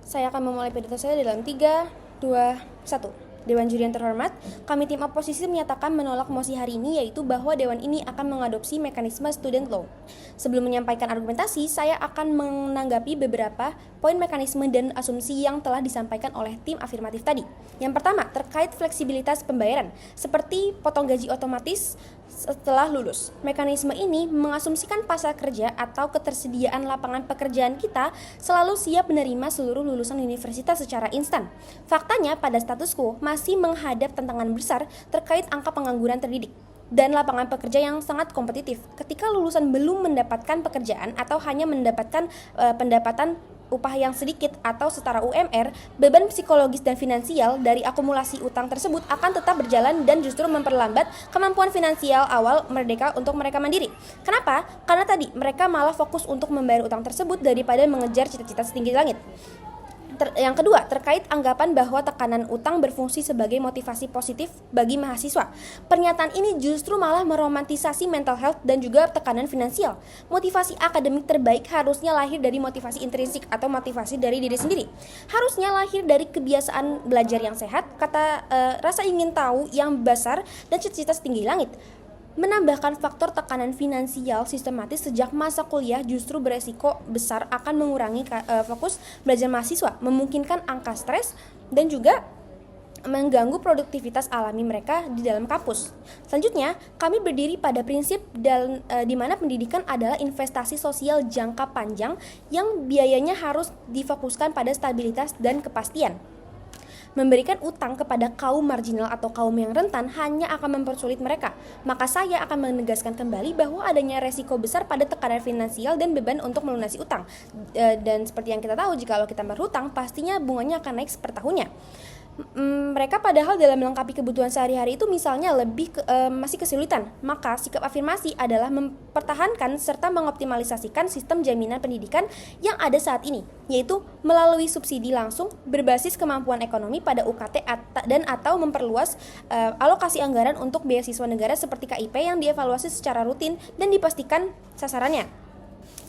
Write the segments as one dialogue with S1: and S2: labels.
S1: Saya akan memulai pidato saya dalam 3, 2, 1. Dewan Juri yang terhormat, kami tim oposisi menyatakan menolak mosi hari ini, yaitu bahwa Dewan ini akan mengadopsi mekanisme student loan. Sebelum menyampaikan argumentasi, saya akan menanggapi beberapa poin mekanisme dan asumsi yang telah disampaikan oleh tim afirmatif tadi. Yang pertama, terkait fleksibilitas pembayaran, seperti potong gaji otomatis setelah lulus. Mekanisme ini mengasumsikan pasar kerja atau ketersediaan lapangan pekerjaan kita selalu siap menerima seluruh lulusan universitas secara instan. Faktanya, pada status quo masih menghadap tantangan besar terkait angka pengangguran terdidik dan lapangan pekerja yang sangat kompetitif. Ketika lulusan belum mendapatkan pekerjaan atau hanya mendapatkan pendapatan upah yang sedikit atau setara UMR, beban psikologis dan finansial dari akumulasi utang tersebut akan tetap berjalan dan justru memperlambat kemampuan finansial awal merdeka untuk mereka mandiri. Kenapa? Karena tadi mereka malah fokus untuk membayar utang tersebut daripada mengejar cita-cita setinggi langit. Yang kedua, terkait anggapan bahwa tekanan utang berfungsi sebagai motivasi positif bagi mahasiswa. Pernyataan ini justru malah meromantisasi mental health dan juga tekanan finansial. Motivasi akademik terbaik harusnya lahir dari motivasi intrinsik atau motivasi dari diri sendiri. Harusnya lahir dari kebiasaan belajar yang sehat, rasa ingin tahu yang besar, dan cita-cita setinggi langit. Menambahkan faktor tekanan finansial sistematis sejak masa kuliah justru beresiko besar akan mengurangi fokus belajar mahasiswa, memungkinkan angka stres, dan juga mengganggu produktivitas alami mereka di dalam kampus. Selanjutnya, kami berdiri pada prinsip di mana pendidikan adalah investasi sosial jangka panjang yang biayanya harus difokuskan pada stabilitas dan kepastian. Memberikan utang kepada kaum marginal atau kaum yang rentan hanya akan mempersulit mereka. Maka saya akan menegaskan kembali bahwa adanya resiko besar pada tekanan finansial dan beban untuk melunasi utang. Dan seperti yang kita tahu, jika kita berhutang, pastinya bunganya akan naik per tahunnya. Mereka padahal dalam melengkapi kebutuhan sehari-hari itu misalnya masih kesulitan. Maka sikap afirmasi adalah mempertahankan serta mengoptimalisasikan sistem jaminan pendidikan yang ada saat ini, yaitu melalui subsidi langsung berbasis kemampuan ekonomi pada UKT dan atau memperluas alokasi anggaran untuk beasiswa negara seperti KIP yang dievaluasi secara rutin dan dipastikan sasarannya.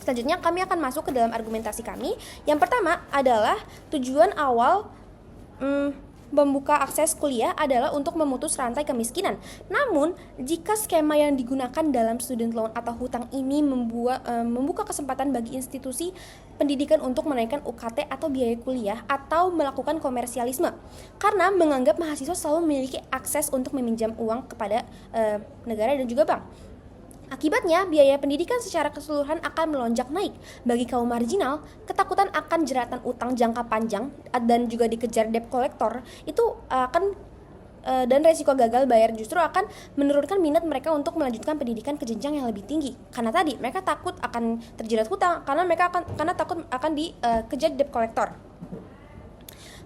S1: Selanjutnya kami akan masuk ke dalam argumentasi kami. Yang pertama adalah tujuan awal membuka akses kuliah adalah untuk memutus rantai kemiskinan. Namun, jika skema yang digunakan dalam student loan atau hutang ini membuka kesempatan bagi institusi pendidikan untuk menaikkan UKT atau biaya kuliah atau melakukan komersialisme, karena menganggap mahasiswa selalu memiliki akses untuk meminjam uang kepada negara dan juga bank. Akibatnya, biaya pendidikan secara keseluruhan akan melonjak naik. Bagi kaum marginal, ketakutan akan jeratan utang jangka panjang dan juga dikejar debt collector itu dan resiko gagal bayar justru akan menurunkan minat mereka untuk melanjutkan pendidikan ke jenjang yang lebih tinggi. Karena tadi mereka takut akan terjerat hutang, karena takut akan dikejar debt collector.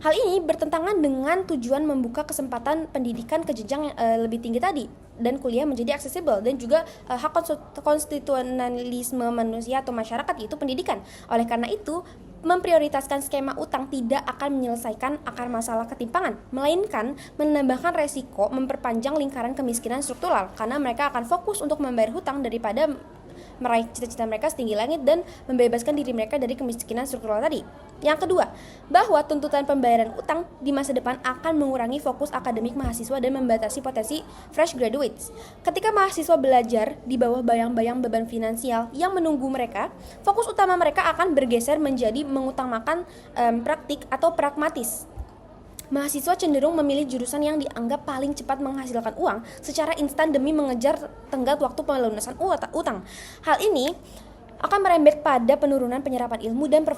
S1: Hal ini bertentangan dengan tujuan membuka kesempatan pendidikan ke jenjang lebih tinggi tadi dan kuliah menjadi aksesibel, dan juga hak konstitusionalisme manusia atau masyarakat, yaitu pendidikan. Oleh karena itu, memprioritaskan skema utang tidak akan menyelesaikan akar masalah ketimpangan, melainkan menambahkan resiko memperpanjang lingkaran kemiskinan struktural, karena mereka akan fokus untuk membayar hutang daripada meraih cita-cita mereka setinggi langit dan membebaskan diri mereka dari kemiskinan struktural tadi. Yang kedua, bahwa tuntutan pembayaran utang di masa depan akan mengurangi fokus akademik mahasiswa dan membatasi potensi fresh graduates. Ketika mahasiswa belajar di bawah bayang-bayang beban finansial yang menunggu mereka, fokus utama mereka akan bergeser menjadi mengutamakan praktik atau pragmatis. Mahasiswa cenderung memilih jurusan yang dianggap paling cepat menghasilkan uang secara instan demi mengejar tenggat waktu pelunasan utang. Hal ini akan merembet pada penurunan penyerapan ilmu dan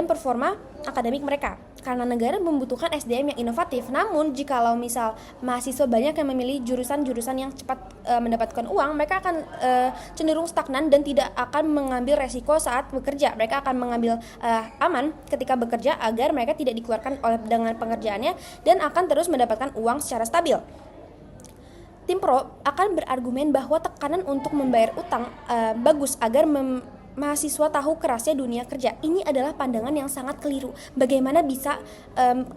S1: performa akademik mereka, karena negara membutuhkan SDM yang inovatif. Namun, jikalau misal mahasiswa banyak yang memilih jurusan-jurusan yang cepat mendapatkan uang, mereka akan cenderung stagnan dan tidak akan mengambil resiko saat bekerja. Mereka akan mengambil aman ketika bekerja agar mereka tidak dikeluarkan dengan pengerjaannya dan akan terus mendapatkan uang secara stabil. Tim pro akan berargumen bahwa tekanan untuk membayar utang bagus agar mahasiswa tahu kerasnya dunia kerja. Ini adalah pandangan yang sangat keliru. Bagaimana bisa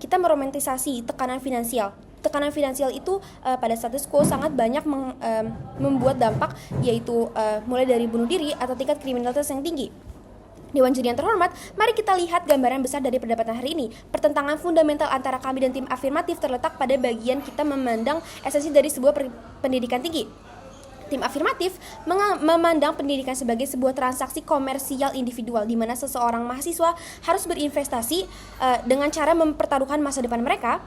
S1: kita meromantisasi tekanan finansial? Tekanan finansial itu pada status quo sangat banyak membuat dampak, yaitu mulai dari bunuh diri atau tingkat kriminalitas yang tinggi. Dewan Juri yang terhormat, mari kita lihat gambaran besar dari perdebatan hari ini. Pertentangan fundamental antara kami dan tim afirmatif terletak pada bagian kita memandang esensi dari sebuah pendidikan tinggi. Tim afirmatif memandang pendidikan sebagai sebuah transaksi komersial individual di mana seseorang mahasiswa harus berinvestasi dengan cara mempertaruhkan masa depan mereka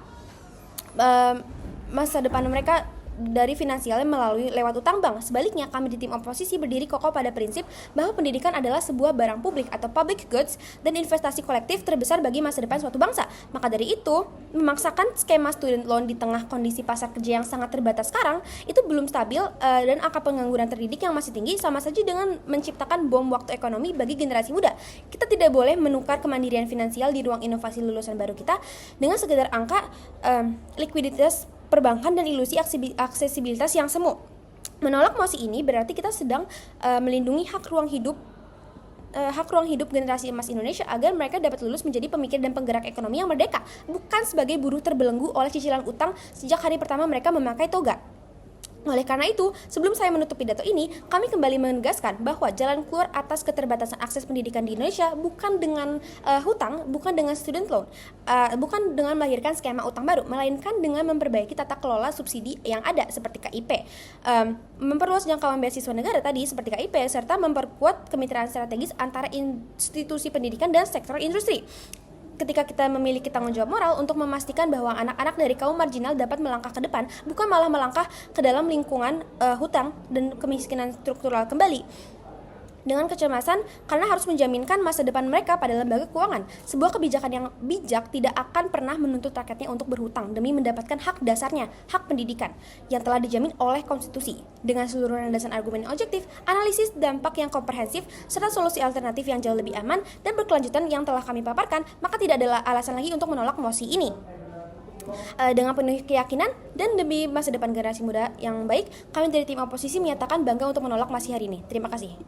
S1: dari finansialnya melalui lewat utang bank. Sebaliknya, kami di tim oposisi berdiri kokoh pada prinsip bahwa pendidikan adalah sebuah barang publik atau public goods dan investasi kolektif terbesar bagi masa depan suatu bangsa. Maka dari itu, memaksakan skema student loan di tengah kondisi pasar kerja yang sangat terbatas sekarang itu belum stabil dan angka pengangguran terdidik yang masih tinggi sama saja dengan menciptakan bom waktu ekonomi bagi generasi muda. Kita tidak boleh menukar kemandirian finansial di ruang inovasi lulusan baru kita dengan sekedar angka likuiditas perbankan dan ilusi aksesibilitas yang semu. Menolak mosi ini berarti kita sedang melindungi hak ruang hidup generasi emas Indonesia agar mereka dapat lulus menjadi pemikir dan penggerak ekonomi yang merdeka, bukan sebagai buruh terbelenggu oleh cicilan utang sejak hari pertama mereka memakai toga. Oleh karena itu, sebelum saya menutup pidato ini, kami kembali menegaskan bahwa jalan keluar atas keterbatasan akses pendidikan di Indonesia bukan dengan hutang, bukan dengan student loan, bukan dengan melahirkan skema utang baru, melainkan dengan memperbaiki tata kelola subsidi yang ada seperti KIP, memperluas jangkauan beasiswa negara tadi seperti KIP, serta memperkuat kemitraan strategis antara institusi pendidikan dan sektor industri. Ketika kita memiliki tanggung jawab moral untuk memastikan bahwa anak-anak dari kaum marginal dapat melangkah ke depan, bukan malah melangkah ke dalam lingkungan hutang dan kemiskinan struktural kembali. Dengan kecemasan karena harus menjaminkan masa depan mereka pada lembaga keuangan. Sebuah kebijakan yang bijak tidak akan pernah menuntut rakyatnya untuk berhutang demi mendapatkan hak dasarnya, hak pendidikan, yang telah dijamin oleh konstitusi. Dengan seluruh landasan argumen yang objektif, analisis dampak yang komprehensif, serta solusi alternatif yang jauh lebih aman dan berkelanjutan yang telah kami paparkan, maka tidak ada alasan lagi untuk menolak mosi ini. Dengan penuh keyakinan dan demi masa depan generasi muda yang baik, kami dari tim oposisi menyatakan bangga untuk menolak mosi hari ini. Terima kasih.